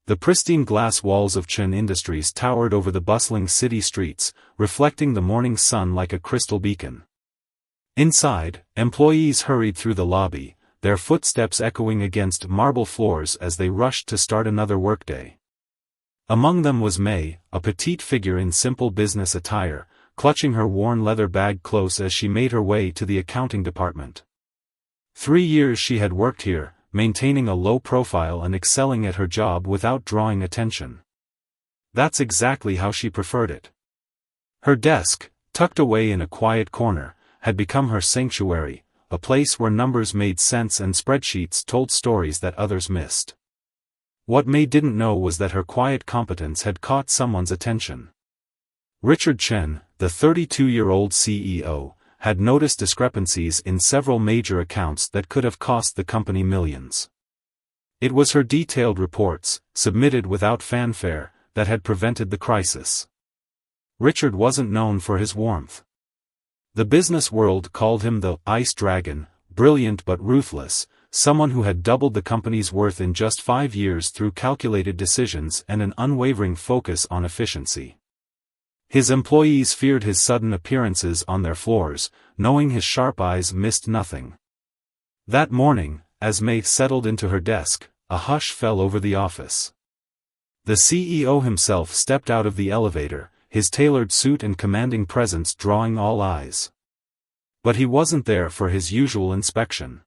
The pristine glass walls of Chen Industries towered over the bustling city streets, reflecting the morning sun like a crystal beacon. Inside, employees hurried through the lobby, their footsteps echoing against marble floors as they rushed to start another workday. Among them was May, a petite figure in simple business attire, clutching her worn leather bag close as she made her way to the accounting department. 3 years she had worked here, maintaining a low profile and excelling at her job without drawing attention. That's exactly how she preferred it. Her desk, tucked away in a quiet corner, had become her sanctuary, a place where numbers made sense and spreadsheets told stories that others missed. What May didn't know was that her quiet competence had caught someone's attention. Richard Chen, the 32-year-old CEO, had noticed discrepancies in several major accounts that could have cost the company millions. It was her detailed reports, submitted without fanfare, that had prevented the crisis. Richard wasn't known for his warmth. The business world called him the Ice Dragon, brilliant but ruthless, someone who had doubled the company's worth in just 5 years through calculated decisions and an unwavering focus on efficiency. His employees feared his sudden appearances on their floors, knowing his sharp eyes missed nothing. That morning, as May settled into her desk, a hush fell over the office. The CEO himself stepped out of the elevator, his tailored suit and commanding presence drawing all eyes. But he wasn't there for his usual inspection.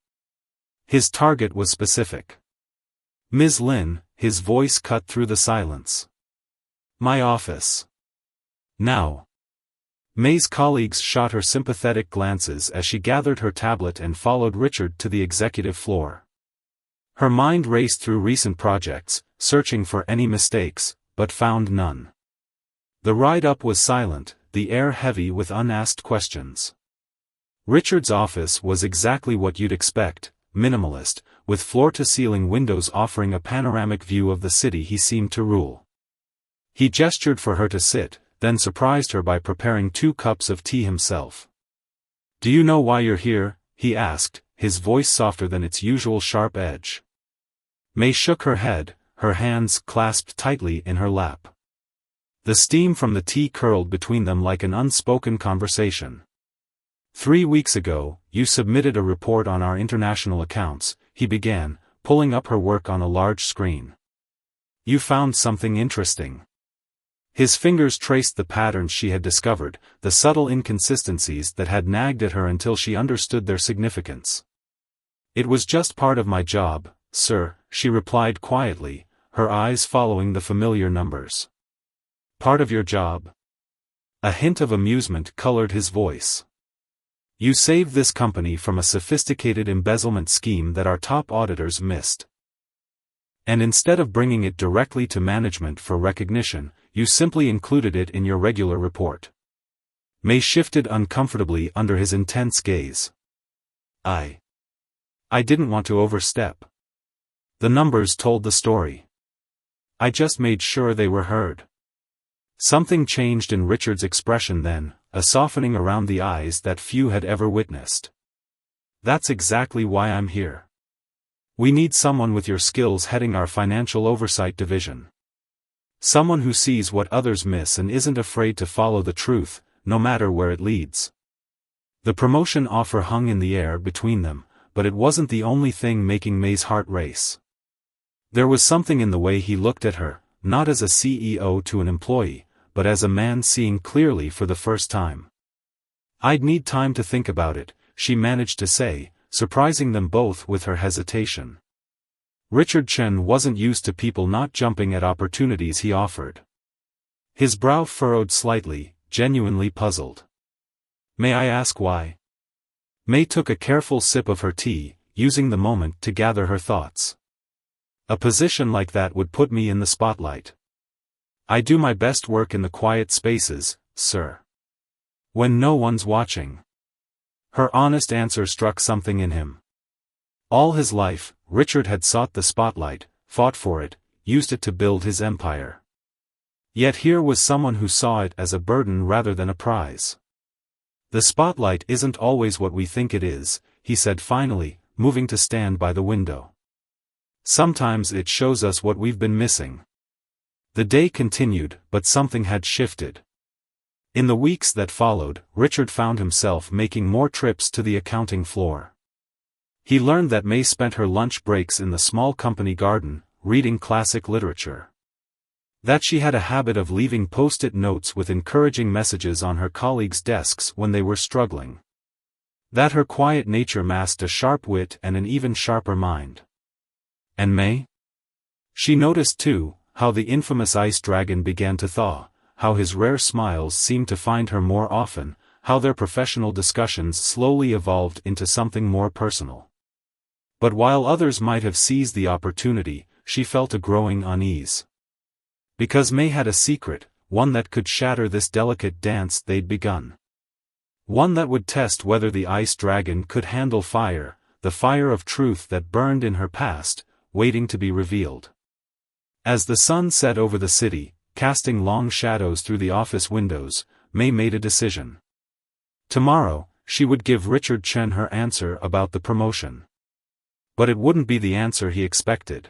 His target was specific. Ms. Lin, his voice cut through the silence. My office. Now. May's colleagues shot her sympathetic glances as she gathered her tablet and followed Richard to the executive floor. Her mind raced through recent projects, searching for any mistakes, but found none. The ride-up was silent, the air heavy with unasked questions. Richard's office was exactly what you'd expect, minimalist, with floor-to-ceiling windows offering a panoramic view of the city he seemed to rule. He gestured for her to sit, then surprised her by preparing 2 cups of tea himself. "Do you know why you're here?" he asked, his voice softer than its usual sharp edge. May shook her head, her hands clasped tightly in her lap. The steam from the tea curled between them like an unspoken conversation. 3 weeks ago, you submitted a report on our international accounts, he began, pulling up her work on a large screen. You found something interesting. His fingers traced the patterns she had discovered, the subtle inconsistencies that had nagged at her until she understood their significance. It was just part of my job, sir, she replied quietly, her eyes following the familiar numbers. Part of your job? A hint of amusement colored his voice. You saved this company from a sophisticated embezzlement scheme that our top auditors missed. And instead of bringing it directly to management for recognition, you simply included it in your regular report. May shifted uncomfortably under his intense gaze. I didn't want to overstep. The numbers told the story. I just made sure they were heard. Something changed in Richard's expression then, a softening around the eyes that few had ever witnessed. That's exactly why I'm here. We need someone with your skills heading our financial oversight division. Someone who sees what others miss and isn't afraid to follow the truth, no matter where it leads. The promotion offer hung in the air between them, but it wasn't the only thing making May's heart race. There was something in the way he looked at her, not as a CEO to an employee, but as a man seeing clearly for the first time. I'd need time to think about it, she managed to say, surprising them both with her hesitation. Richard Chen wasn't used to people not jumping at opportunities he offered. His brow furrowed slightly, genuinely puzzled. May I ask why? May took a careful sip of her tea, using the moment to gather her thoughts. A position like that would put me in the spotlight. I do my best work in the quiet spaces, sir. When no one's watching. Her honest answer struck something in him. All his life, Richard had sought the spotlight, fought for it, used it to build his empire. Yet here was someone who saw it as a burden rather than a prize. The spotlight isn't always what we think it is, he said finally, moving to stand by the window. Sometimes it shows us what we've been missing. The day continued, but something had shifted. In the weeks that followed, Richard found himself making more trips to the accounting floor. He learned that May spent her lunch breaks in the small company garden, reading classic literature. That she had a habit of leaving post-it notes with encouraging messages on her colleagues' desks when they were struggling. That her quiet nature masked a sharp wit and an even sharper mind. And May? She noticed too, how the infamous ice dragon began to thaw, how his rare smiles seemed to find her more often, how their professional discussions slowly evolved into something more personal. But while others might have seized the opportunity, she felt a growing unease. Because May had a secret, one that could shatter this delicate dance they'd begun. One that would test whether the ice dragon could handle fire, the fire of truth that burned in her past, waiting to be revealed. As the sun set over the city, casting long shadows through the office windows, May made a decision. Tomorrow, she would give Richard Chen her answer about the promotion. But it wouldn't be the answer he expected.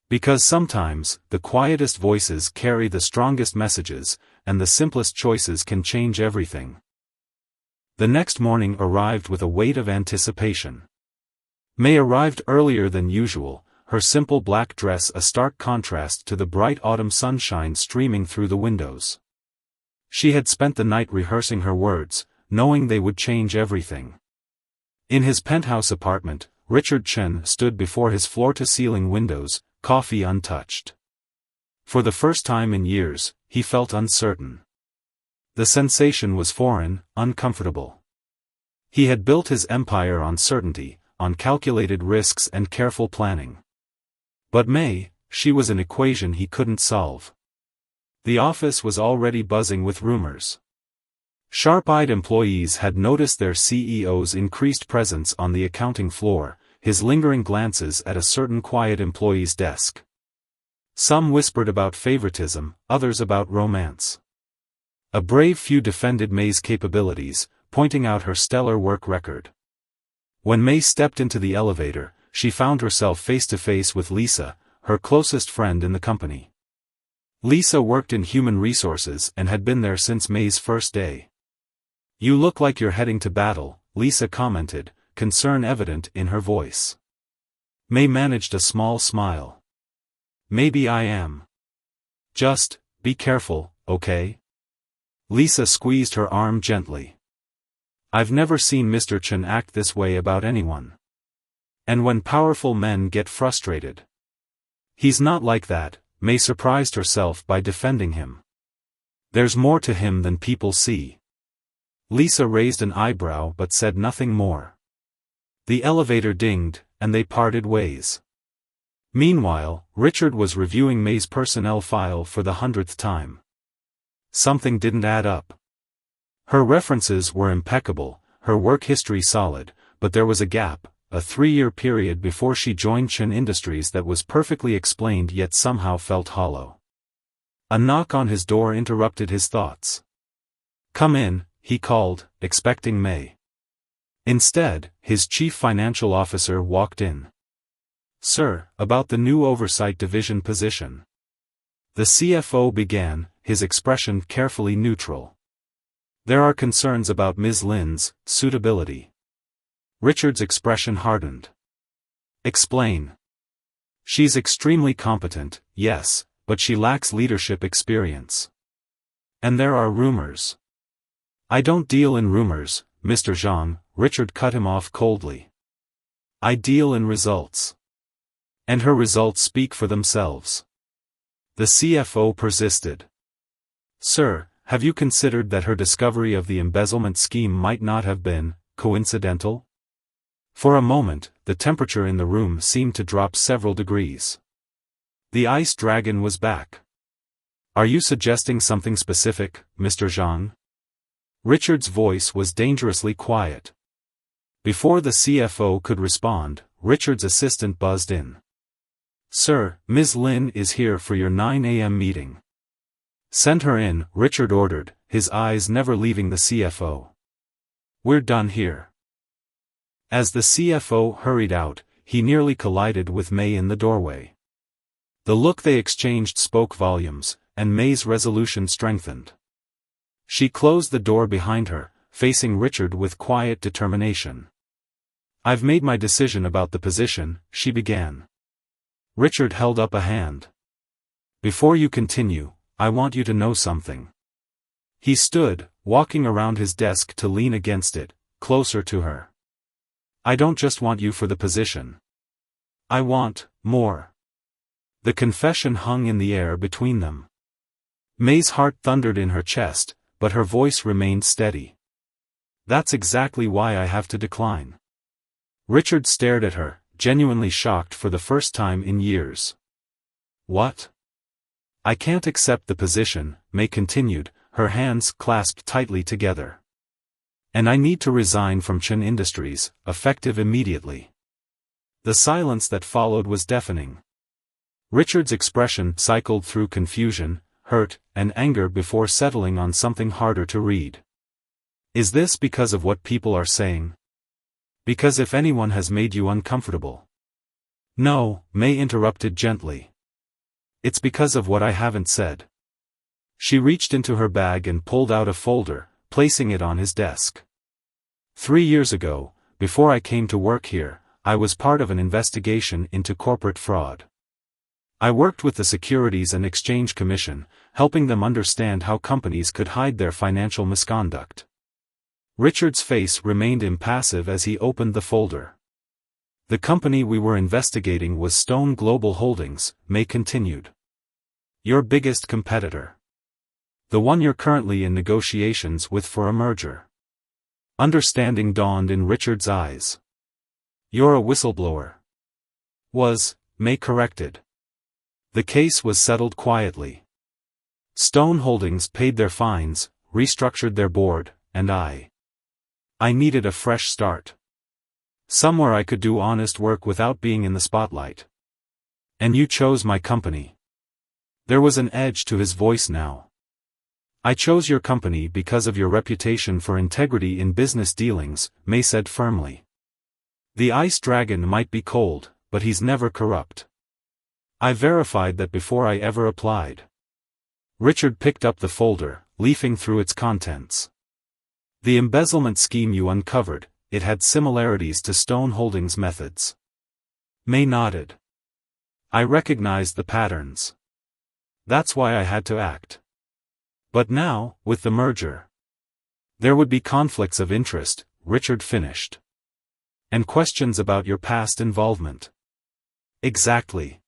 Because sometimes, the quietest voices carry the strongest messages, and the simplest choices can change everything. The next morning arrived with a weight of anticipation. May arrived earlier than usual, her simple black dress a stark contrast to the bright autumn sunshine streaming through the windows. She had spent the night rehearsing her words, knowing they would change everything. In his penthouse apartment, Richard Chen stood before his floor-to-ceiling windows, coffee untouched. For the first time in years, he felt uncertain. The sensation was foreign, uncomfortable. He had built his empire on certainty, on calculated risks and careful planning. But May, she was an equation he couldn't solve. The office was already buzzing with rumors. Sharp-eyed employees had noticed their CEO's increased presence on the accounting floor, his lingering glances at a certain quiet employee's desk. Some whispered about favoritism, others about romance. A brave few defended May's capabilities, pointing out her stellar work record. When May stepped into the elevator, she found herself face-to-face with Lisa, her closest friend in the company. Lisa worked in human resources and had been there since May's first day. "You look like you're heading to battle," Lisa commented, concern evident in her voice. May managed a small smile. "Maybe I am. Just, be careful, okay?" Lisa squeezed her arm gently. "I've never seen Mr. Chen act this way about anyone. And when powerful men get frustrated. He's not like that," May surprised herself by defending him. "There's more to him than people see." Lisa raised an eyebrow but said nothing more. The elevator dinged, and they parted ways. Meanwhile, Richard was reviewing May's personnel file for the 100th time. Something didn't add up. Her references were impeccable, her work history solid, but there was a gap, a 3-year period before she joined Chen Industries that was perfectly explained yet somehow felt hollow. A knock on his door interrupted his thoughts. "Come in," he called, expecting May. Instead, his chief financial officer walked in. "Sir, about the new oversight division position." The CFO began, his expression carefully neutral. "There are concerns about Ms. Lin's suitability." Richard's expression hardened. "Explain." "She's extremely competent, yes, but she lacks leadership experience. And there are rumors." "I don't deal in rumors, Mr. Zhang," Richard cut him off coldly. "I deal in results. And her results speak for themselves." The CFO persisted. "Sir, have you considered that her discovery of the embezzlement scheme might not have been coincidental?" For a moment, the temperature in the room seemed to drop several degrees. The ice dragon was back. "Are you suggesting something specific, Mr. Zhang?" Richard's voice was dangerously quiet. Before the CFO could respond, Richard's assistant buzzed in. "Sir, Ms. Lin is here for your 9 a.m. meeting." "Send her in," Richard ordered, his eyes never leaving the CFO. "We're done here." As the CFO hurried out, he nearly collided with May in the doorway. The look they exchanged spoke volumes, and May's resolution strengthened. She closed the door behind her, facing Richard with quiet determination. "I've made my decision about the position," she began. Richard held up a hand. "Before you continue, I want you to know something." He stood, walking around his desk to lean against it, closer to her. "I don't just want you for the position. I want more." The confession hung in the air between them. May's heart thundered in her chest, but her voice remained steady. "That's exactly why I have to decline." Richard stared at her, genuinely shocked for the first time in years. "What?" "I can't accept the position," May continued, her hands clasped tightly together. "And I need to resign from Chen Industries, effective immediately." The silence that followed was deafening. Richard's expression cycled through confusion, hurt, and anger before settling on something harder to read. "Is this because of what people are saying? Because if anyone has made you uncomfortable?" "No," May interrupted gently. "It's because of what I haven't said." She reached into her bag and pulled out a folder, placing it on his desk. 3 years ago, before I came to work here, I was part of an investigation into corporate fraud. I worked with the Securities and Exchange Commission, helping them understand how companies could hide their financial misconduct. Richard's face remained impassive as he opened the folder. "The company we were investigating was Stone Global Holdings," May continued. "Your biggest competitor. The one you're currently in negotiations with for a merger." Understanding dawned in Richard's eyes. "You're a whistleblower." "Was," May corrected. The case was settled quietly. Stone Holdings paid their fines, restructured their board, and I needed a fresh start. Somewhere I could do honest work without being in the spotlight. And you chose my company." There was an edge to his voice now. "I chose your company because of your reputation for integrity in business dealings," May said firmly. "The ice dragon might be cold, but he's never corrupt. I verified that before I ever applied." Richard picked up the folder, leafing through its contents. "The embezzlement scheme you uncovered, it had similarities to Stone Holdings' methods." May nodded. "I recognized the patterns. That's why I had to act. But now, with the merger, there would be conflicts of interest," Richard finished. "And questions about your past involvement." "Exactly."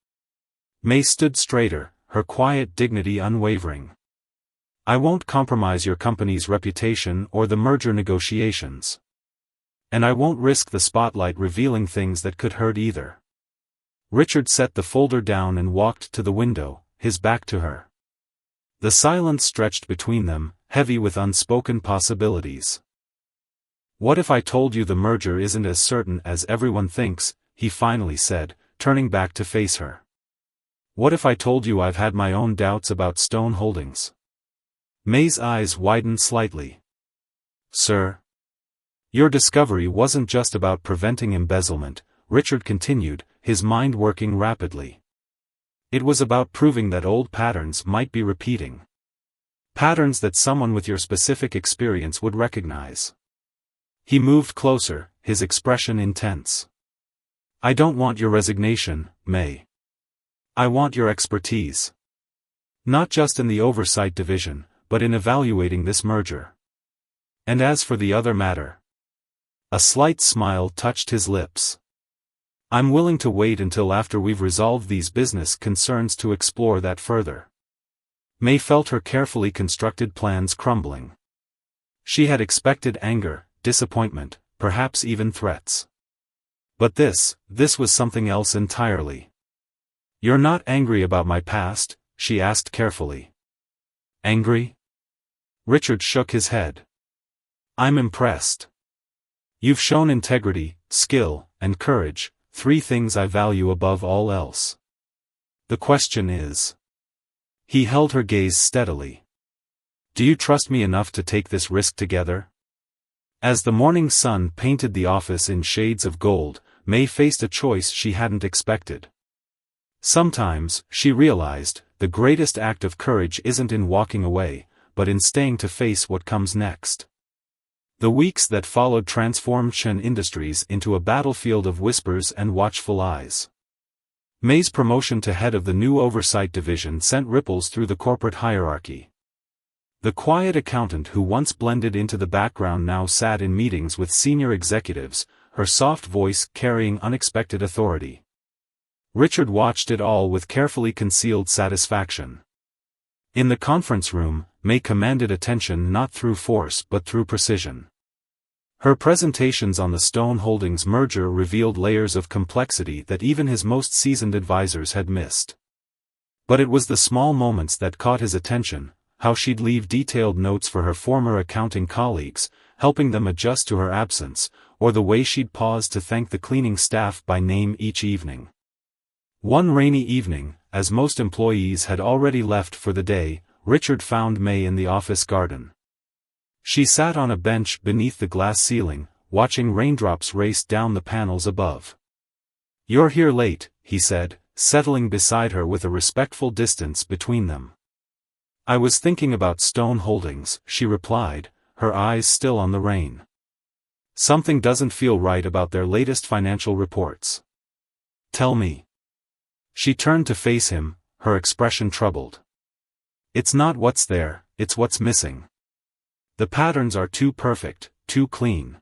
May stood straighter, her quiet dignity unwavering. "I won't compromise your company's reputation or the merger negotiations. And I won't risk the spotlight revealing things that could hurt either." Richard set the folder down and walked to the window, his back to her. The silence stretched between them, heavy with unspoken possibilities. "What if I told you the merger isn't as certain as everyone thinks?" he finally said, turning back to face her. "What if I told you I've had my own doubts about Stone Holdings?" May's eyes widened slightly. "Sir? Your discovery wasn't just about preventing embezzlement," Richard continued, his mind working rapidly. "It was about proving that old patterns might be repeating. Patterns that someone with your specific experience would recognize." He moved closer, his expression intense. "I don't want your resignation, May. I want your expertise. Not just in the oversight division, but in evaluating this merger. And as for the other matter..." A slight smile touched his lips. "I'm willing to wait until after we've resolved these business concerns to explore that further." May felt her carefully constructed plans crumbling. She had expected anger, disappointment, perhaps even threats. But this was something else entirely. "You're not angry about my past?" she asked carefully. "Angry?" Richard shook his head. "I'm impressed. You've shown integrity, skill, and courage, 3 things I value above all else. The question is..." He held her gaze steadily. "Do you trust me enough to take this risk together?" As the morning sun painted the office in shades of gold, May faced a choice she hadn't expected. Sometimes, she realized, the greatest act of courage isn't in walking away, but in staying to face what comes next. The weeks that followed transformed Chen Industries into a battlefield of whispers and watchful eyes. May's promotion to head of the new oversight division sent ripples through the corporate hierarchy. The quiet accountant who once blended into the background now sat in meetings with senior executives, her soft voice carrying unexpected authority. Richard watched it all with carefully concealed satisfaction. In the conference room, May commanded attention not through force but through precision. Her presentations on the Stone Holdings merger revealed layers of complexity that even his most seasoned advisors had missed. But it was the small moments that caught his attention, how she'd leave detailed notes for her former accounting colleagues, helping them adjust to her absence, or the way she'd pause to thank the cleaning staff by name each evening. One rainy evening, as most employees had already left for the day, Richard found May in the office garden. She sat on a bench beneath the glass ceiling, watching raindrops race down the panels above. "You're here late," he said, settling beside her with a respectful distance between them. "I was thinking about Stone Holdings," she replied, her eyes still on the rain. "Something doesn't feel right about their latest financial reports." "Tell me." She turned to face him, her expression troubled. "It's not what's there, it's what's missing. The patterns are too perfect, too clean.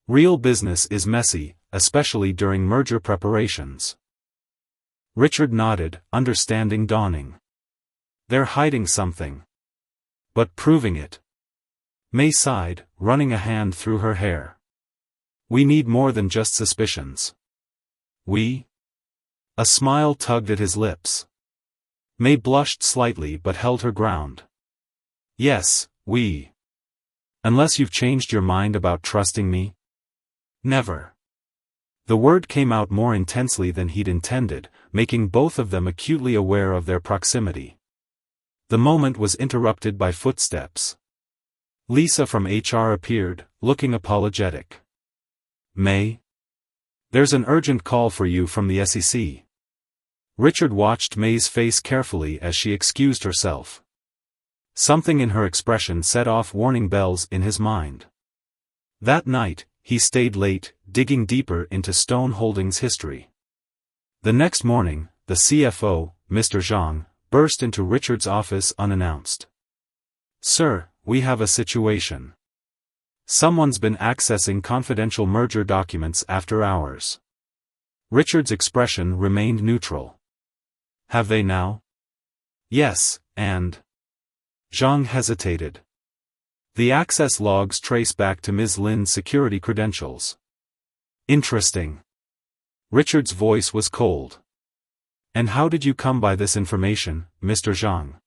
Real business is messy, especially during merger preparations." Richard nodded, understanding dawning. "They're hiding something. But proving it." May sighed, running a hand through her hair. "We need more than just suspicions." "We?" A smile tugged at his lips. May blushed slightly but held her ground. "Yes, we. Unless you've changed your mind about trusting me?" "Never." The word came out more intensely than he'd intended, making both of them acutely aware of their proximity. The moment was interrupted by footsteps. Lisa from HR appeared, looking apologetic. "May? There's an urgent call for you from the SEC." Richard watched May's face carefully as she excused herself. Something in her expression set off warning bells in his mind. That night, he stayed late, digging deeper into Stone Holdings' history. The next morning, the CFO, Mr. Zhang, burst into Richard's office unannounced. "Sir, we have a situation. Someone's been accessing confidential merger documents after hours." Richard's expression remained neutral. "Have they now?" "Yes, and..." Zhang hesitated. "The access logs trace back to Ms. Lin's security credentials." "Interesting." Richard's voice was cold. "And how did you come by this information, Mr. Zhang?"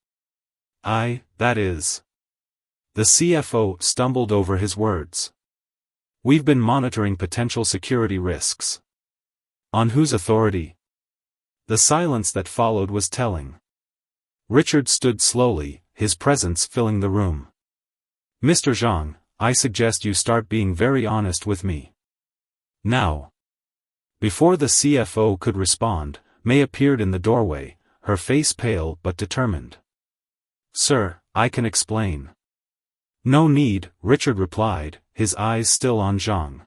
That is..." The CFO stumbled over his words. "We've been monitoring potential security risks." "On whose authority?" The silence that followed was telling. Richard stood slowly, his presence filling the room. "Mr. Zhang, I suggest you start being very honest with me. Now." Before the CFO could respond, May appeared in the doorway, her face pale but determined. "Sir, I can explain." "No need," Richard replied, his eyes still on Zhang.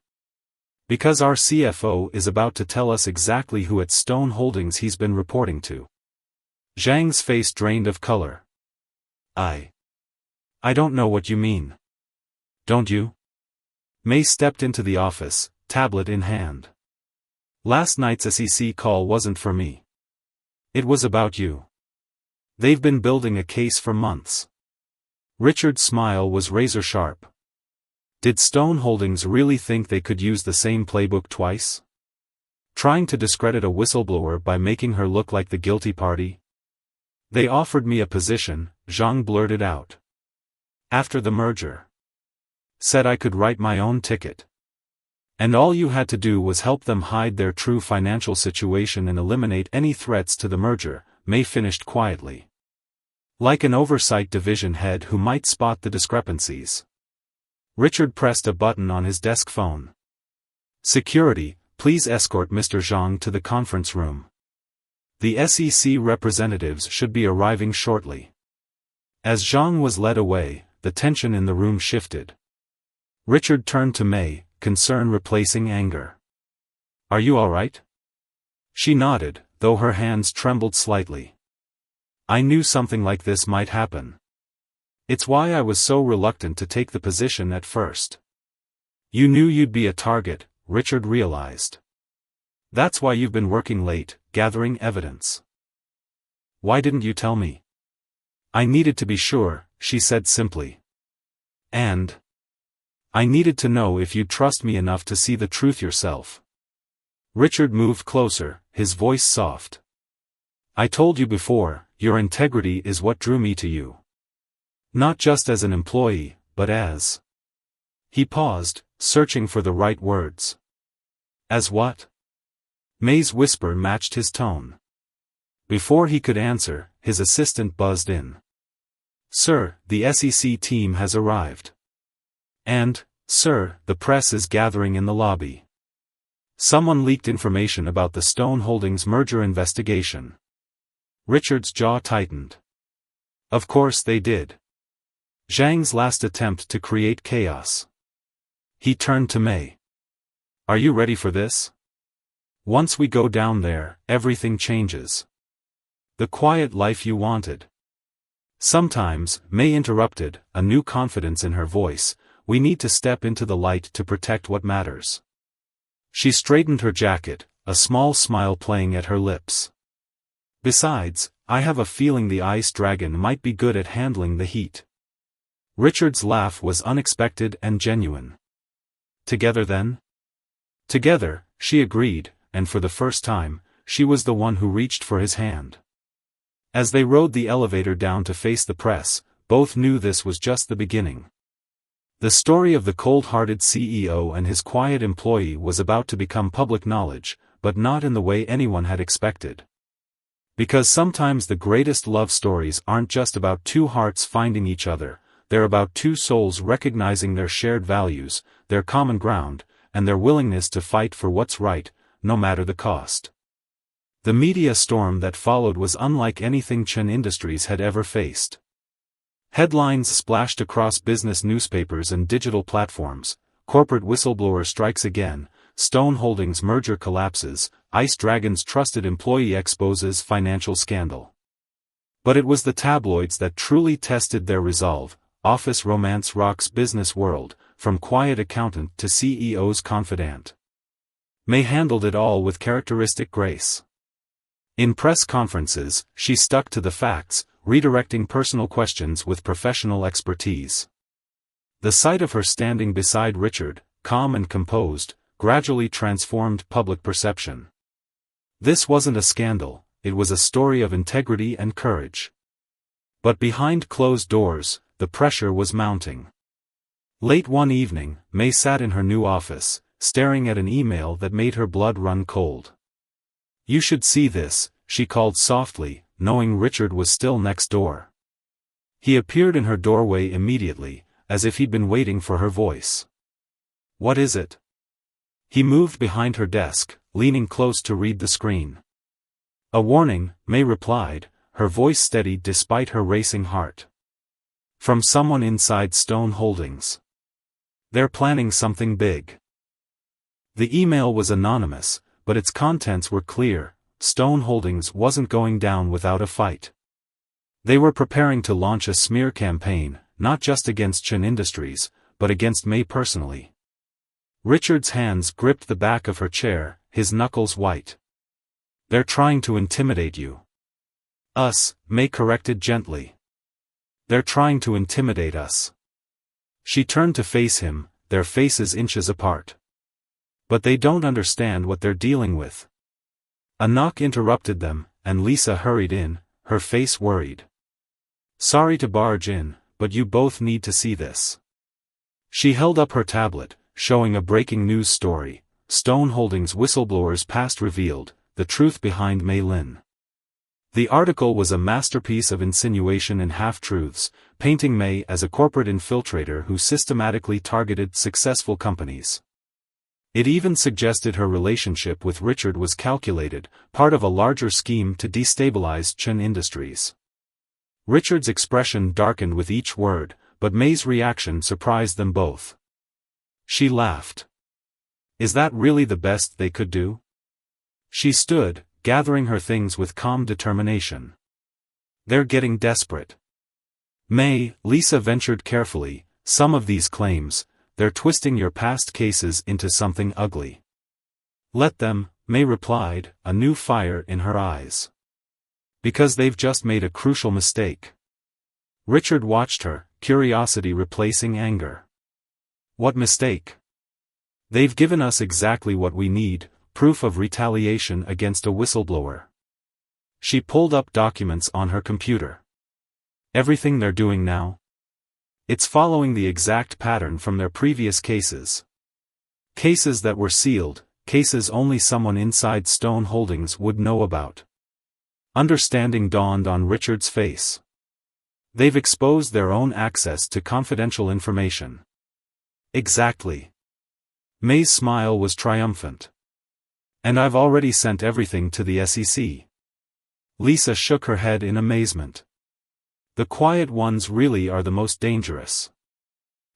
"Because our CFO is about to tell us exactly who at Stone Holdings he's been reporting to." Zhang's face drained of color. I don't know what you mean." "Don't you?" May stepped into the office, tablet in hand. "Last night's SEC call wasn't for me. It was about you. They've been building a case for months." Richard's smile was razor-sharp. Did Stone Holdings really think they could use the same playbook twice? Trying to discredit a whistleblower by making her look like the guilty party? "They offered me a position," Zhang blurted out. "After the merger. Said I could write my own ticket. And all you had to do was help them hide their true financial situation and eliminate any threats to the merger," May finished quietly. Like an oversight division head who might spot the discrepancies. Richard pressed a button on his desk phone. "Security, please escort Mr. Zhang to the conference room." The SEC representatives should be arriving shortly. As Zhang was led away, the tension in the room shifted. Richard turned to May, concern replacing anger. "Are you all right?" She nodded, though her hands trembled slightly. "I knew something like this might happen. It's why I was so reluctant to take the position at first." "You knew you'd be a target," Richard realized. "That's why you've been working late, gathering evidence." "Why didn't you tell me?" "I needed to be sure," she said simply. "And I needed to know if you'd trust me enough to see the truth yourself." Richard moved closer, his voice soft. "I told you before, your integrity is what drew me to you. Not just as an employee, but as..." He paused, searching for the right words. "As what?" May's whisper matched his tone. Before he could answer, his assistant buzzed in. "Sir, the SEC team has arrived. And, sir, the press is gathering in the lobby. Someone leaked information about the Stone Holdings merger investigation." Richard's jaw tightened. Of course they did. Zhang's last attempt to create chaos. He turned to May. "Are you ready for this? Once we go down there, everything changes. The quiet life you wanted." "Sometimes," May interrupted, a new confidence in her voice, "we need to step into the light to protect what matters." She straightened her jacket, a small smile playing at her lips. "Besides, I have a feeling the ice dragon might be good at handling the heat." Richard's laugh was unexpected and genuine. "Together then?" "Together," she agreed, and for the first time, she was the one who reached for his hand. As they rode the elevator down to face the press, both knew this was just the beginning. The story of the cold-hearted CEO and his quiet employee was about to become public knowledge, but not in the way anyone had expected. Because sometimes the greatest love stories aren't just about two hearts finding each other, they're about two souls recognizing their shared values, their common ground, and their willingness to fight for what's right, no matter the cost. The media storm that followed was unlike anything Chen Industries had ever faced. Headlines splashed across business newspapers and digital platforms: corporate whistleblower strikes again, Stone Holdings merger collapses, Ice Dragon's trusted employee exposes financial scandal. But it was the tabloids that truly tested their resolve. Office romance rocks business world, from quiet accountant to CEO's confidant. May handled it all with characteristic grace. In press conferences, she stuck to the facts, redirecting personal questions with professional expertise. The sight of her standing beside Richard, calm and composed, gradually transformed public perception. This wasn't a scandal, it was a story of integrity and courage. But behind closed doors, the pressure was mounting. Late one evening, May sat in her new office, staring at an email that made her blood run cold. "You should see this," she called softly, knowing Richard was still next door. He appeared in her doorway immediately, as if he'd been waiting for her voice. "What is it?" He moved behind her desk, leaning close to read the screen. "A warning," May replied, her voice steady despite her racing heart. "From someone inside Stone Holdings. They're planning something big." The email was anonymous, but its contents were clear: Stone Holdings wasn't going down without a fight. They were preparing to launch a smear campaign, not just against Chen Industries, but against May personally. Richard's hands gripped the back of her chair, his knuckles white. "They're trying to intimidate you." "Us," May corrected gently. "They're trying to intimidate us." She turned to face him, their faces inches apart. "But they don't understand what they're dealing with." A knock interrupted them, and Lisa hurried in, her face worried. "Sorry to barge in, but you both need to see this." She held up her tablet, showing a breaking news story: Stone Holdings whistleblowers past revealed, the truth behind Mei Lin. The article was a masterpiece of insinuation and half-truths, painting May as a corporate infiltrator who systematically targeted successful companies. It even suggested her relationship with Richard was calculated, part of a larger scheme to destabilize Chen Industries. Richard's expression darkened with each word, but May's reaction surprised them both. She laughed. Is that really the best they could do? She stood, gathering her things with calm determination. They're getting desperate. May, Lisa ventured carefully, some of these claims, they're twisting your past cases into something ugly. Let them, May replied, a new fire in her eyes. Because they've just made a crucial mistake. Richard watched her, curiosity replacing anger. What mistake? They've given us exactly what we need, proof of retaliation against a whistleblower. She pulled up documents on her computer. Everything they're doing now? It's following the exact pattern from their previous cases. Cases that were sealed, cases only someone inside Stone Holdings would know about. Understanding dawned on Richard's face. They've exposed their own access to confidential information. Exactly. May's smile was triumphant. And I've already sent everything to the SEC. Lisa shook her head in amazement. The quiet ones really are the most dangerous.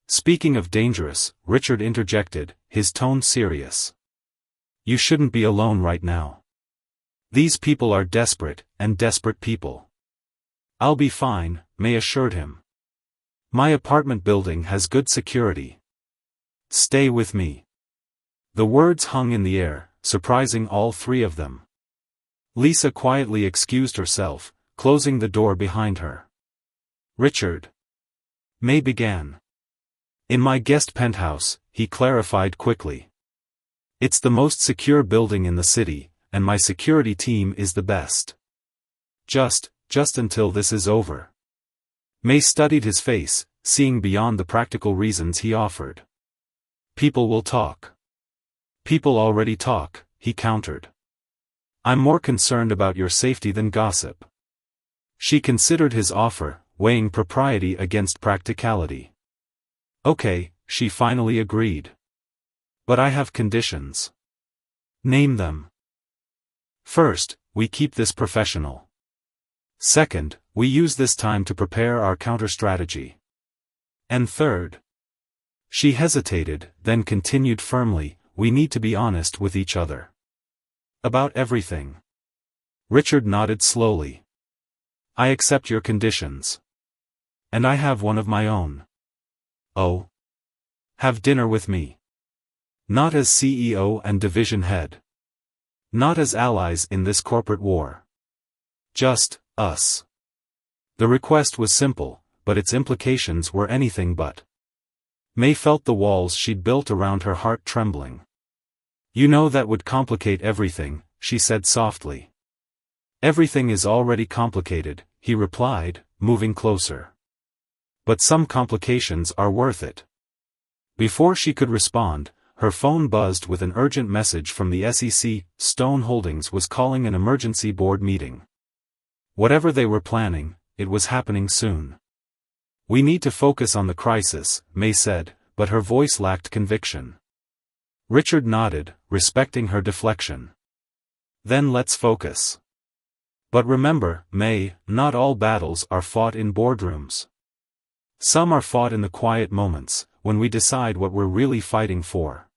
Speaking of dangerous, Richard interjected, his tone serious. You shouldn't be alone right now. These people are desperate, and desperate people. I'll be fine, May assured him. My apartment building has good security. Stay with me. The words hung in the air, surprising all three of them. Lisa quietly excused herself, closing the door behind her. Richard. May began. In my guest penthouse, he clarified quickly. It's the most secure building in the city, and my security team is the best. Just until this is over. May studied his face, seeing beyond the practical reasons he offered. People will talk. People already talk, he countered. I'm more concerned about your safety than gossip. She considered his offer, weighing propriety against practicality. Okay, she finally agreed. But I have conditions. Name them. First, we keep this professional. Second, we use this time to prepare our counter-strategy. And third. She hesitated, then continued firmly, we need to be honest with each other. About everything. Richard nodded slowly. I accept your conditions. And I have one of my own. Oh. Have dinner with me. Not as CEO and division head. Not as allies in this corporate war. Just, us. The request was simple, but its implications were anything but. May felt the walls she'd built around her heart trembling. You know that would complicate everything, she said softly. Everything is already complicated, he replied, moving closer. But some complications are worth it. Before she could respond, her phone buzzed with an urgent message from the SEC. Stone Holdings was calling an emergency board meeting. Whatever they were planning, it was happening soon. We need to focus on the crisis, May said, but her voice lacked conviction. Richard nodded, respecting her deflection. Then let's focus. But remember, May, not all battles are fought in boardrooms. Some are fought in the quiet moments, when we decide what we're really fighting for.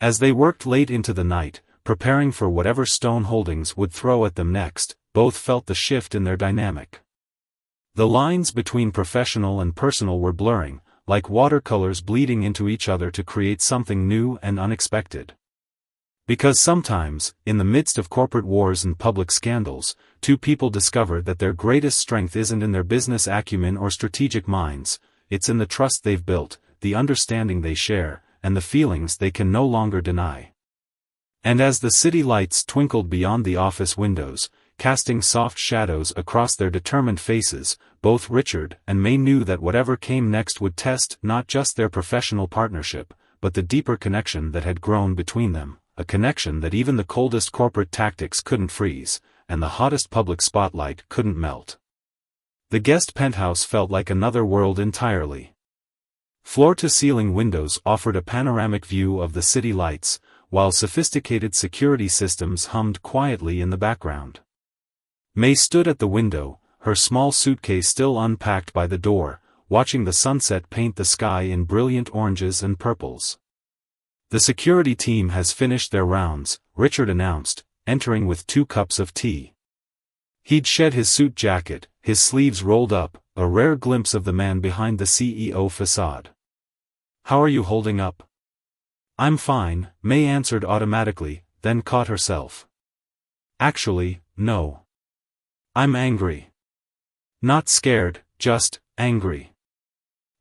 As they worked late into the night, preparing for whatever Stone Holdings would throw at them next, both felt the shift in their dynamic. The lines between professional and personal were blurring, like watercolors bleeding into each other to create something new and unexpected. Because sometimes, in the midst of corporate wars and public scandals, two people discover that their greatest strength isn't in their business acumen or strategic minds, it's in the trust they've built, the understanding they share, and the feelings they can no longer deny. And as the city lights twinkled beyond the office windows, casting soft shadows across their determined faces, both Richard and May knew that whatever came next would test not just their professional partnership, but the deeper connection that had grown between them, a connection that even the coldest corporate tactics couldn't freeze, and the hottest public spotlight couldn't melt. The guest penthouse felt like another world entirely. Floor-to-ceiling windows offered a panoramic view of the city lights, while sophisticated security systems hummed quietly in the background. May stood at the window, her small suitcase still unpacked by the door, watching the sunset paint the sky in brilliant oranges and purples. "The security team has finished their rounds," Richard announced, entering with 2 cups of tea. He'd shed his suit jacket, his sleeves rolled up, a rare glimpse of the man behind the CEO facade. "How are you holding up?" "I'm fine," May answered automatically, then caught herself. "Actually, no. I'm angry. Not scared, just angry."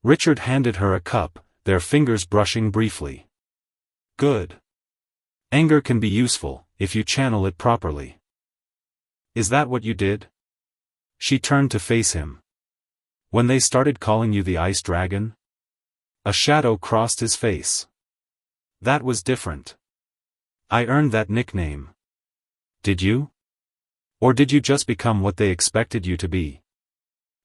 Richard handed her a cup, their fingers brushing briefly. "Good. Anger can be useful, if you channel it properly." "Is that what you did?" She turned to face him. "When they started calling you the Ice Dragon?" A shadow crossed his face. "That was different. I earned that nickname." "Did you? Or did you just become what they expected you to be?"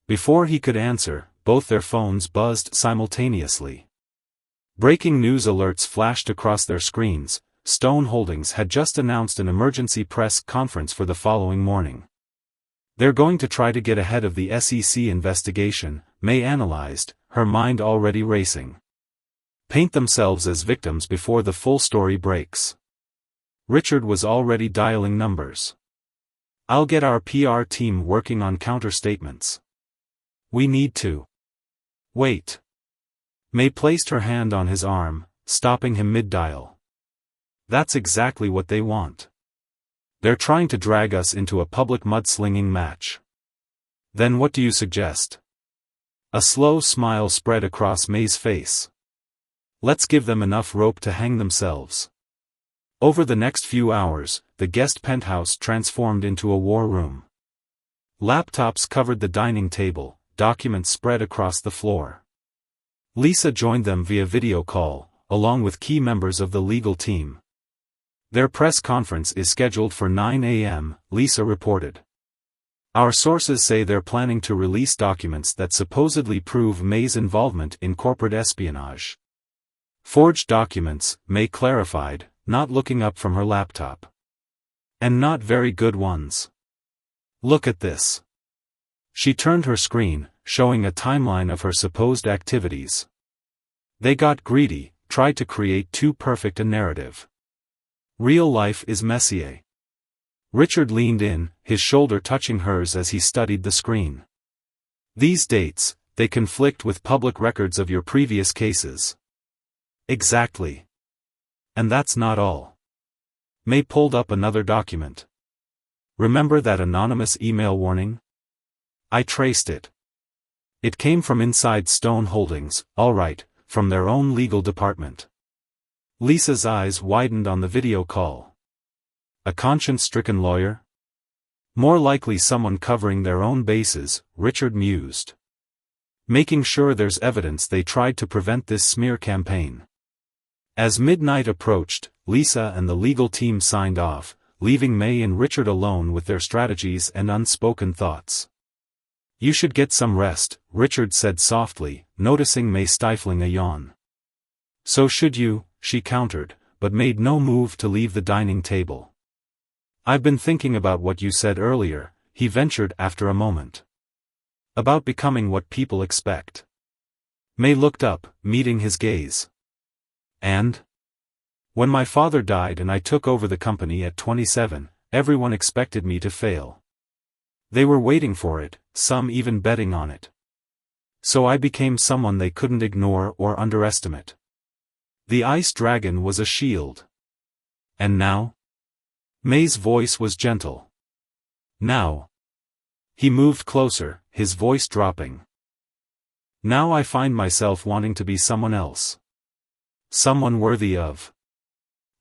Before he could answer, both their phones buzzed simultaneously. Breaking news alerts flashed across their screens. Stone Holdings had just announced an emergency press conference for the following morning. "They're going to try to get ahead of the SEC investigation," May analyzed, her mind already racing. "Paint themselves as victims before the full story breaks." Richard was already dialing numbers. "I'll get our PR team working on counter-statements. We need to." "Wait." May placed her hand on his arm, stopping him mid-dial. "That's exactly what they want. They're trying to drag us into a public mudslinging match." "Then what do you suggest?" A slow smile spread across May's face. "Let's give them enough rope to hang themselves." Over the next few hours, the guest penthouse transformed into a war room. Laptops covered the dining table, documents spread across the floor. Lisa joined them via video call, along with key members of the legal team. "Their press conference is scheduled for 9 a.m., Lisa reported. "Our sources say they're planning to release documents that supposedly prove May's involvement in corporate espionage." "Forged documents," May clarified, not looking up from her laptop. "And not very good ones. Look at this." She turned her screen, showing a timeline of her supposed activities. "They got greedy, tried to create too perfect a narrative. Real life is messier." Richard leaned in, his shoulder touching hers as he studied the screen. "These dates, they conflict with public records of your previous cases." "Exactly. And that's not all." May pulled up another document. "Remember that anonymous email warning? I traced it. It came from inside Stone Holdings, all right, from their own legal department." Lisa's eyes widened on the video call. "A conscience-stricken lawyer? More likely someone covering their own bases," Richard mused. "Making sure there's evidence they tried to prevent this smear campaign." As midnight approached, Lisa and the legal team signed off, leaving May and Richard alone with their strategies and unspoken thoughts. "You should get some rest," Richard said softly, noticing May stifling a yawn. "So should you," she countered, but made no move to leave the dining table. "I've been thinking about what you said earlier," he ventured after a moment. "About becoming what people expect." May looked up, meeting his gaze. "And? When my father died and I took over the company at 27, everyone expected me to fail. They were waiting for it, some even betting on it. So I became someone they couldn't ignore or underestimate. The Ice Dragon was a shield. And now?" May's voice was gentle. "Now." He moved closer, his voice dropping. "Now I find myself wanting to be someone else. Someone worthy of."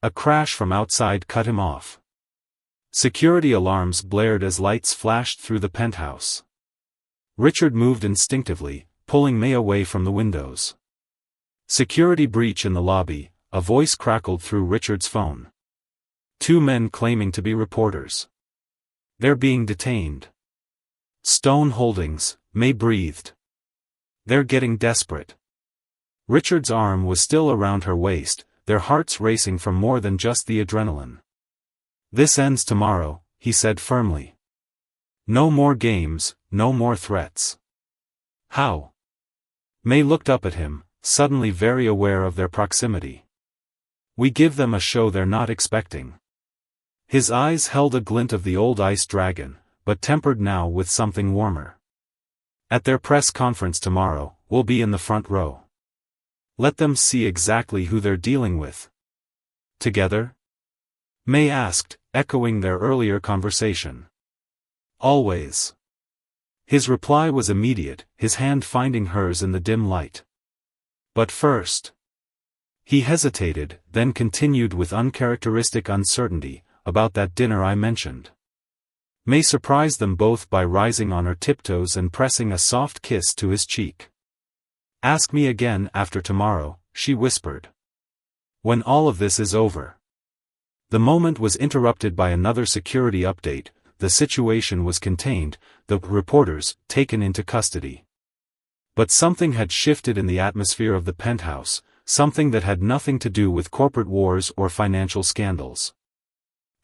A crash from outside cut him off. Security alarms blared as lights flashed through the penthouse. Richard moved instinctively, pulling May away from the windows. "Security breach in the lobby," a voice crackled through Richard's phone. "Two men claiming to be reporters. They're being detained." "Stone Holdings," May breathed. "They're getting desperate." Richard's arm was still around her waist, their hearts racing from more than just the adrenaline. "This ends tomorrow," he said firmly. "No more games, no more threats." "How?" May looked up at him, suddenly very aware of their proximity. "We give them a show they're not expecting." His eyes held a glint of the old ice dragon, but tempered now with something warmer. "At their press conference tomorrow, we'll be in the front row. Let them see exactly who they're dealing with." "Together?" May asked, echoing their earlier conversation. "Always." His reply was immediate, his hand finding hers in the dim light. "But first." He hesitated, then continued with uncharacteristic uncertainty, "About that dinner I mentioned." May surprised them both by rising on her tiptoes and pressing a soft kiss to his cheek. "Ask me again after tomorrow," she whispered. "When all of this is over." The moment was interrupted by another security update. The situation was contained, the reporters taken into custody. But something had shifted in the atmosphere of the penthouse, something that had nothing to do with corporate wars or financial scandals.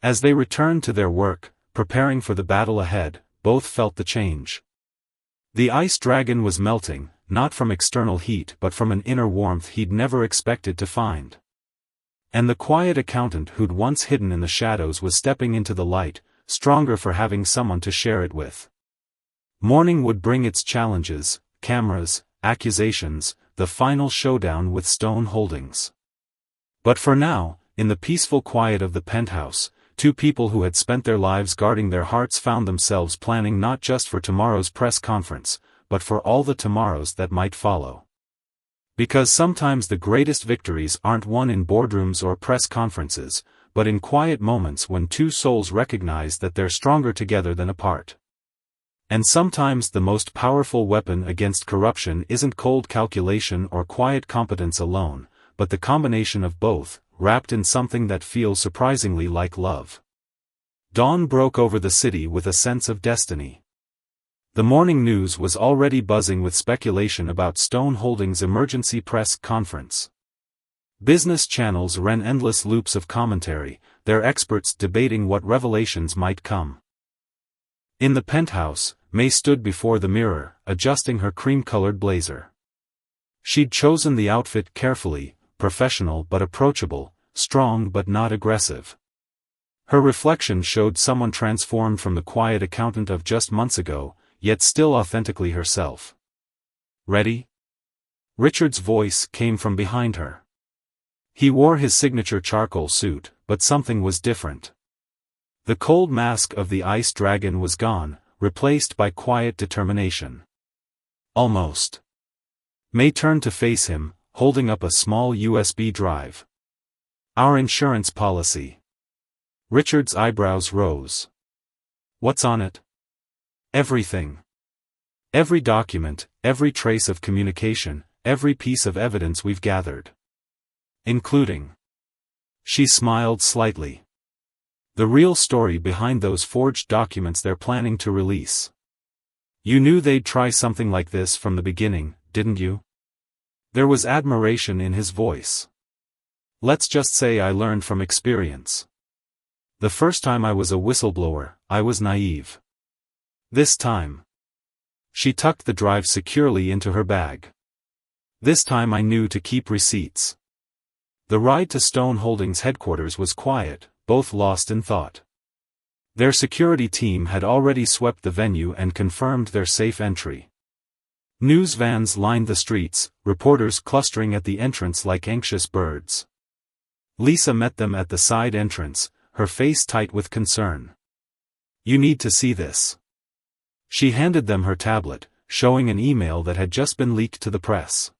As they returned to their work, preparing for the battle ahead, both felt the change. The ice dragon was melting, not from external heat but from an inner warmth he'd never expected to find. And the quiet accountant who'd once hidden in the shadows was stepping into the light, stronger for having someone to share it with. Morning would bring its challenges, cameras, accusations, the final showdown with Stone Holdings. But for now, in the peaceful quiet of the penthouse, two people who had spent their lives guarding their hearts found themselves planning not just for tomorrow's press conference, but for all the tomorrows that might follow. Because sometimes the greatest victories aren't won in boardrooms or press conferences, but in quiet moments when two souls recognize that they're stronger together than apart. And sometimes the most powerful weapon against corruption isn't cold calculation or quiet competence alone, but the combination of both, wrapped in something that feels surprisingly like love. Dawn broke over the city with a sense of destiny. The morning news was already buzzing with speculation about Stone Holdings' emergency press conference. Business channels ran endless loops of commentary, their experts debating what revelations might come. In the penthouse, May stood before the mirror, adjusting her cream-colored blazer. She'd chosen the outfit carefully, professional but approachable, strong but not aggressive. Her reflection showed someone transformed from the quiet accountant of just months ago, yet still authentically herself. "Ready?" Richard's voice came from behind her. He wore his signature charcoal suit, but something was different. The cold mask of the ice dragon was gone, replaced by quiet determination. "Almost." May turned to face him, holding up a small USB drive. "Our insurance policy." Richard's eyebrows rose. "What's on it?" "Everything. Every document, every trace of communication, every piece of evidence we've gathered. Including." She smiled slightly. "The real story behind those forged documents they're planning to release. You knew they'd try something like this from the beginning, didn't you?" There was admiration in his voice. "Let's just say I learned from experience. The first time I was a whistleblower, I was naive. This time." She tucked the drive securely into her bag. "This time I knew to keep receipts." The ride to Stone Holdings headquarters was quiet, both lost in thought. Their security team had already swept the venue and confirmed their safe entry. News vans lined the streets, reporters clustering at the entrance like anxious birds. Lisa met them at the side entrance, her face tight with concern. "You need to see this." She handed them her tablet, showing an email that had just been leaked to the press.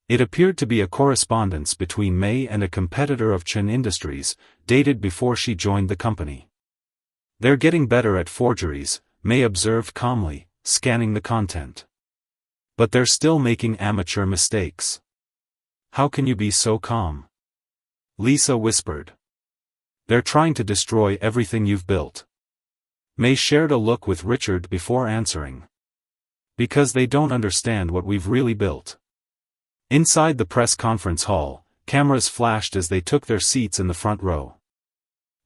It appeared to be a correspondence between May and a competitor of Chen Industries, dated before she joined the company. "They're getting better at forgeries," May observed calmly, scanning the content. "But they're still making amateur mistakes." "How can you be so calm?" Lisa whispered. "They're trying to destroy everything you've built." May shared a look with Richard before answering. "Because they don't understand what we've really built. Inside the press conference hall, cameras flashed as they took their seats in the front row.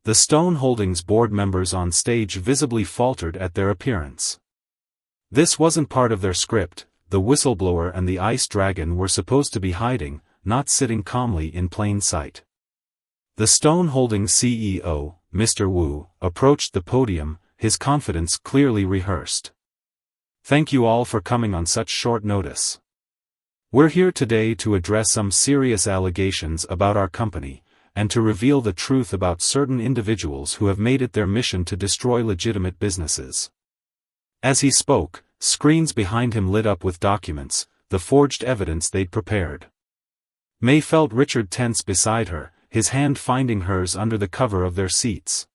The Stone Holdings board members on stage visibly faltered at their appearance. This wasn't part of their script. The whistleblower and the ice dragon were supposed to be hiding, not sitting calmly in plain sight. The Stone Holdings CEO, Mr. Wu, approached the podium, his confidence clearly rehearsed. "Thank you all for coming on such short notice. We're here today to address some serious allegations about our company, and to reveal the truth about certain individuals who have made it their mission to destroy legitimate businesses." As he spoke, screens behind him lit up with documents, the forged evidence they'd prepared. May felt Richard tense beside her, his hand finding hers under the cover of their seats.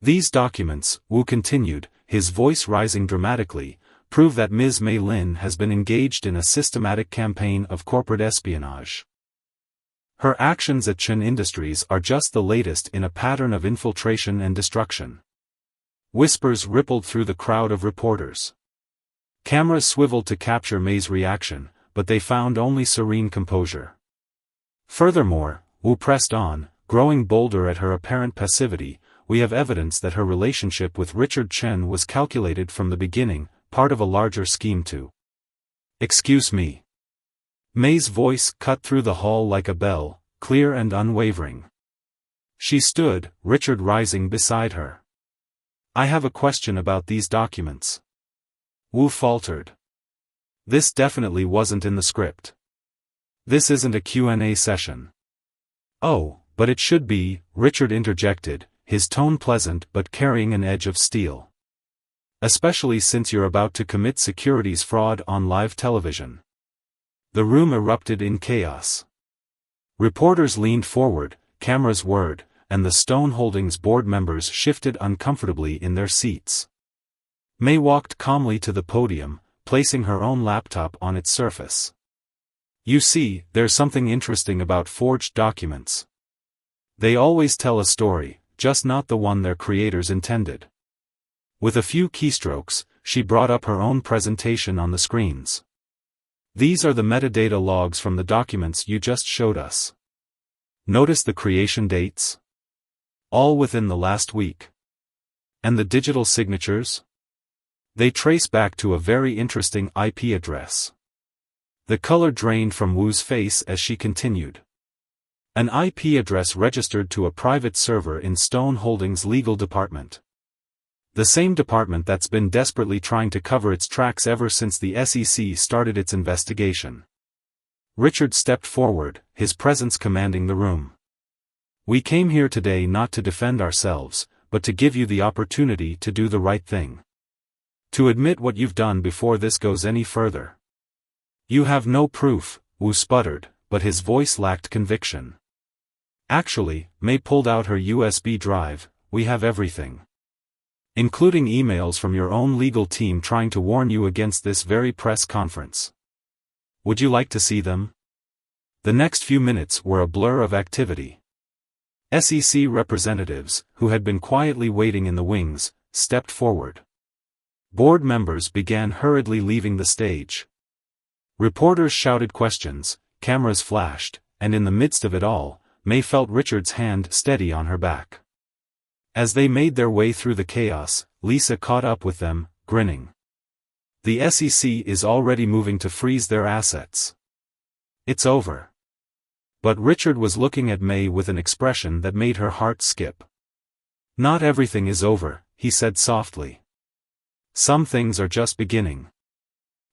"These documents," Wu continued, his voice rising dramatically, "prove that Ms. Mei Lin has been engaged in a systematic campaign of corporate espionage. Her actions at Chen Industries are just the latest in a pattern of infiltration and destruction." Whispers rippled through the crowd of reporters. Cameras swiveled to capture May's reaction, but they found only serene composure. Furthermore, Wu pressed on, growing bolder at her apparent passivity, "We have evidence that her relationship with Richard Chen was calculated from the beginning, part of a larger scheme to—" "Excuse me." May's voice cut through the hall like a bell, clear and unwavering. She stood, Richard rising beside her. "I have a question about these documents." Wu faltered. "This definitely wasn't in the script. This isn't a Q&A session." "Oh, but it should be," Richard interjected, his tone pleasant but carrying an edge of steel. "Especially since you're about to commit securities fraud on live television." The room erupted in chaos. Reporters leaned forward, cameras whirred, and the Stone Holdings board members shifted uncomfortably in their seats. May walked calmly to the podium, placing her own laptop on its surface. "You see, there's something interesting about forged documents. They always tell a story, just not the one their creators intended." With a few keystrokes, she brought up her own presentation on the screens. "These are the metadata logs from the documents you just showed us. Notice the creation dates? All within the last week. And the digital signatures? They trace back to a very interesting IP address." The color drained from Wu's face as she continued. "An IP address registered to a private server in Stone Holdings' legal department. The same department that's been desperately trying to cover its tracks ever since the SEC started its investigation." Richard stepped forward, his presence commanding the room. "We came here today not to defend ourselves, but to give you the opportunity to do the right thing. To admit what you've done before this goes any further." "You have no proof," Wu sputtered, but his voice lacked conviction. "Actually," May pulled out her USB drive, "we have everything. Including emails from your own legal team trying to warn you against this very press conference. Would you like to see them?" The next few minutes were a blur of activity. SEC representatives, who had been quietly waiting in the wings, stepped forward. Board members began hurriedly leaving the stage. Reporters shouted questions, cameras flashed, and in the midst of it all, May felt Richard's hand steady on her back. As they made their way through the chaos, Lisa caught up with them, grinning. "The SEC is already moving to freeze their assets. It's over." But Richard was looking at May with an expression that made her heart skip. "Not everything is over," he said softly. "Some things are just beginning."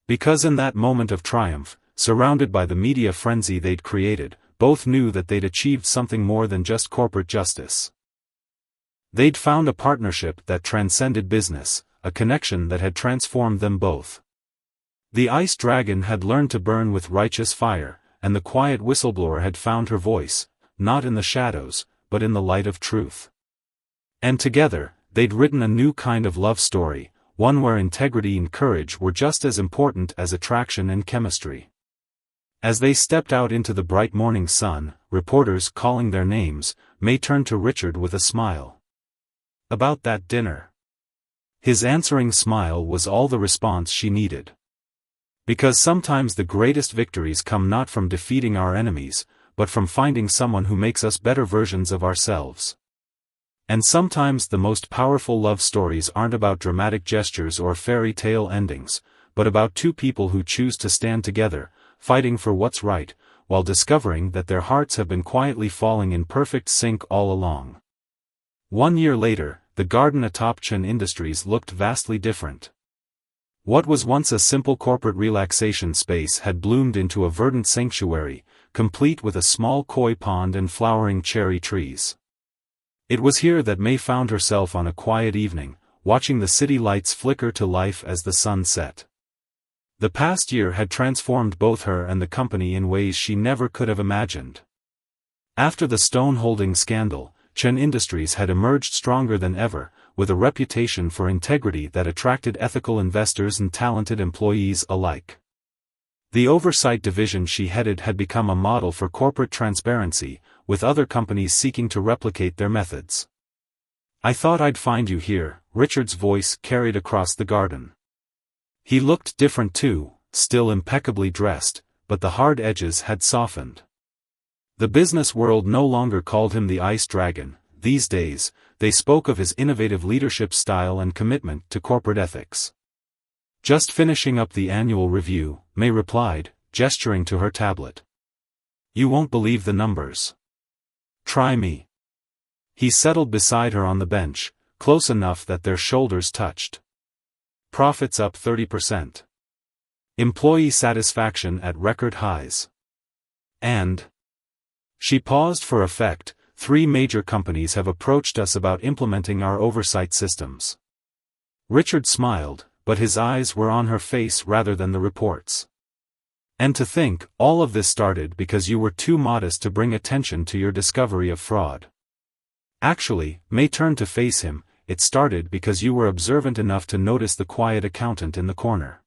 Because in that moment of triumph, surrounded by the media frenzy they'd created, both knew that they'd achieved something more than just corporate justice. They'd found a partnership that transcended business, a connection that had transformed them both. The ice dragon had learned to burn with righteous fire, and the quiet whistleblower had found her voice, not in the shadows, but in the light of truth. And together, they'd written a new kind of love story, one where integrity and courage were just as important as attraction and chemistry. As they stepped out into the bright morning sun, reporters calling their names, May turned to Richard with a smile. "About that dinner." His answering smile was all the response she needed. Because sometimes the greatest victories come not from defeating our enemies, but from finding someone who makes us better versions of ourselves. And sometimes the most powerful love stories aren't about dramatic gestures or fairy tale endings, but about two people who choose to stand together, fighting for what's right, while discovering that their hearts have been quietly falling in perfect sync all along. 1 year later, the garden atop Chen Industries looked vastly different. What was once a simple corporate relaxation space had bloomed into a verdant sanctuary, complete with a small koi pond and flowering cherry trees. It was here that May found herself on a quiet evening, watching the city lights flicker to life as the sun set. The past year had transformed both her and the company in ways she never could have imagined. After the stone-holding scandal, Chen Industries had emerged stronger than ever, with a reputation for integrity that attracted ethical investors and talented employees alike. The oversight division she headed had become a model for corporate transparency, with other companies seeking to replicate their methods. "I thought I'd find you here," Richard's voice carried across the garden. He looked different too, still impeccably dressed, but the hard edges had softened. The business world no longer called him the Ice Dragon. These days, they spoke of his innovative leadership style and commitment to corporate ethics. "Just finishing up the annual review," May replied, gesturing to her tablet. "You won't believe the numbers. Try me." He settled beside her on the bench, close enough that their shoulders touched. "Profits up 30%. Employee satisfaction at record highs. And..." She paused for effect. "3 major companies have approached us about implementing our oversight systems." Richard smiled, but his eyes were on her face rather than the reports. "And to think, all of this started because you were too modest to bring attention to your discovery of fraud." Actually, May turned to face him, "It started because you were observant enough to notice the quiet accountant in the corner."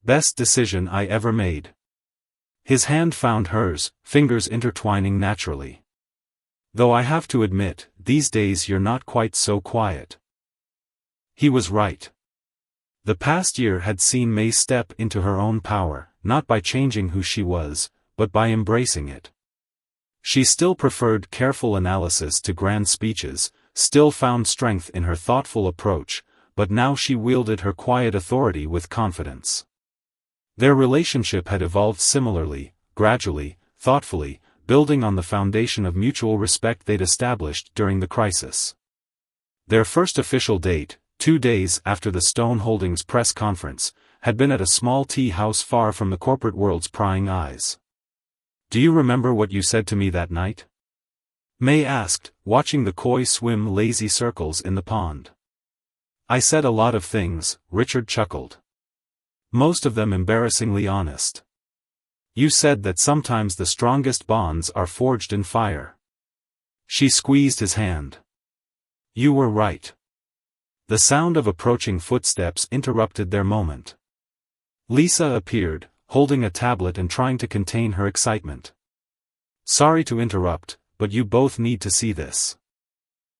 "Best decision I ever made." His hand found hers, fingers intertwining naturally. "Though I have to admit, these days you're not quite so quiet." He was right. The past year had seen May step into her own power, not by changing who she was, but by embracing it. She still preferred careful analysis to grand speeches, still found strength in her thoughtful approach, but now she wielded her quiet authority with confidence. Their relationship had evolved similarly, gradually, thoughtfully, building on the foundation of mutual respect they'd established during the crisis. Their first official date, 2 days after the Stone Holdings press conference, had been at a small tea house far from the corporate world's prying eyes. "Do you remember what you said to me that night?" May asked, watching the koi swim lazy circles in the pond. "I said a lot of things," Richard chuckled. "Most of them embarrassingly honest. You said that sometimes the strongest bonds are forged in fire." She squeezed his hand. "You were right." The sound of approaching footsteps interrupted their moment. Lisa appeared, holding a tablet and trying to contain her excitement. "Sorry to interrupt, but you both need to see this."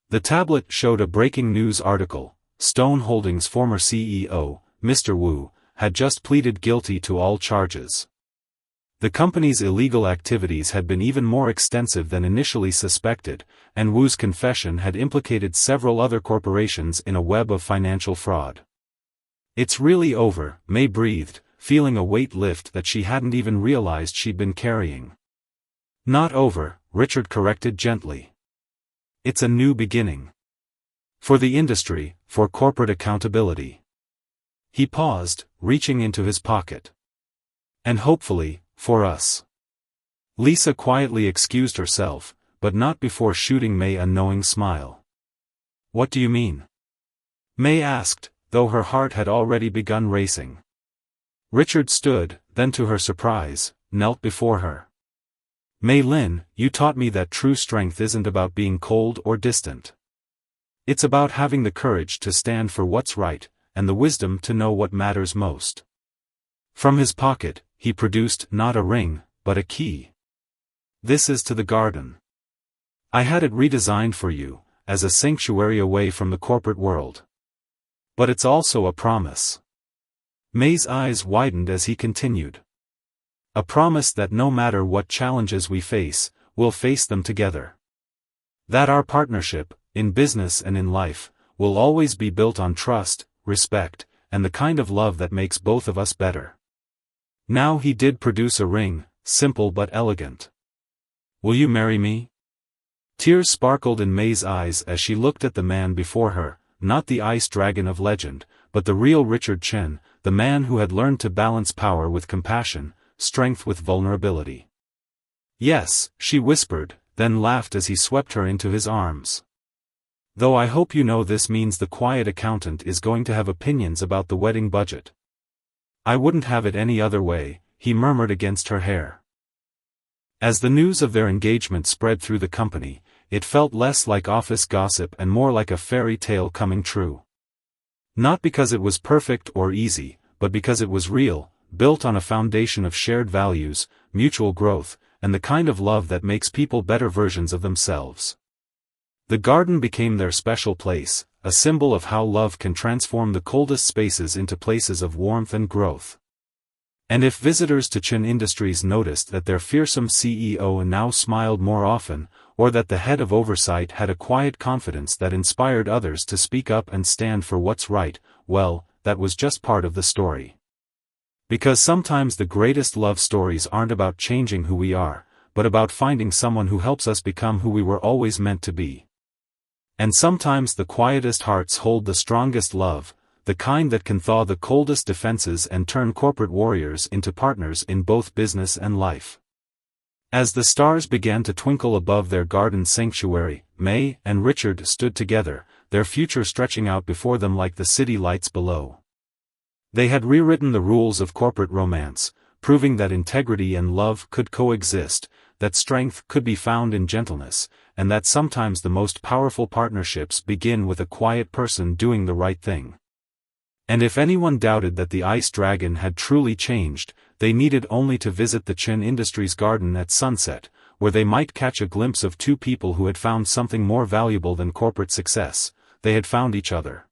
The tablet showed a breaking news article. Stone Holdings' former CEO, Mr. Wu, had just pleaded guilty to all charges. The company's illegal activities had been even more extensive than initially suspected, and Wu's confession had implicated several other corporations in a web of financial fraud. "It's really over," May breathed, feeling a weight lift that she hadn't even realized she'd been carrying. "Not over," Richard corrected gently. "It's a new beginning. For the industry, for corporate accountability." He paused, reaching into his pocket. "And hopefully, for us." Lisa quietly excused herself, but not before shooting May a knowing smile. "What do you mean?" May asked, though her heart had already begun racing. Richard stood, then to her surprise, knelt before her. "May Lin, you taught me that true strength isn't about being cold or distant. It's about having the courage to stand for what's right, and the wisdom to know what matters most." From his pocket, he produced not a ring, but a key. "This is to the garden. I had it redesigned for you, as a sanctuary away from the corporate world. But it's also a promise. May's eyes widened as he continued. A promise that no matter what challenges we face, we'll face them together. That our partnership, in business and in life, will always be built on trust, respect, and the kind of love that makes both of us better. Now he did produce a ring, simple but elegant. Will you marry me? Tears sparkled in May's eyes as she looked at the man before her, not the ice dragon of legend, but the real Richard Chen, the man who had learned to balance power with compassion, strength with vulnerability. Yes, she whispered, then laughed as he swept her into his arms. Though I hope you know this means the quiet accountant is going to have opinions about the wedding budget. I wouldn't have it any other way, he murmured against her hair. As the news of their engagement spread through the company, it felt less like office gossip and more like a fairy tale coming true. Not because it was perfect or easy, but because it was real, built on a foundation of shared values, mutual growth, and the kind of love that makes people better versions of themselves. The garden became their special place, a symbol of how love can transform the coldest spaces into places of warmth and growth. And if visitors to Chen Industries noticed that their fearsome CEO now smiled more often, or that the head of oversight had a quiet confidence that inspired others to speak up and stand for what's right, well, that was just part of the story. Because sometimes the greatest love stories aren't about changing who we are, but about finding someone who helps us become who we were always meant to be. And sometimes the quietest hearts hold the strongest love, the kind that can thaw the coldest defenses and turn corporate warriors into partners in both business and life. As the stars began to twinkle above their garden sanctuary, May and Richard stood together, their future stretching out before them like the city lights below. They had rewritten the rules of corporate romance, proving that integrity and love could coexist, that strength could be found in gentleness, and that sometimes the most powerful partnerships begin with a quiet person doing the right thing. And if anyone doubted that the ice dragon had truly changed, they needed only to visit the Chen Industries garden at sunset, where they might catch a glimpse of two people who had found something more valuable than corporate success. They had found each other.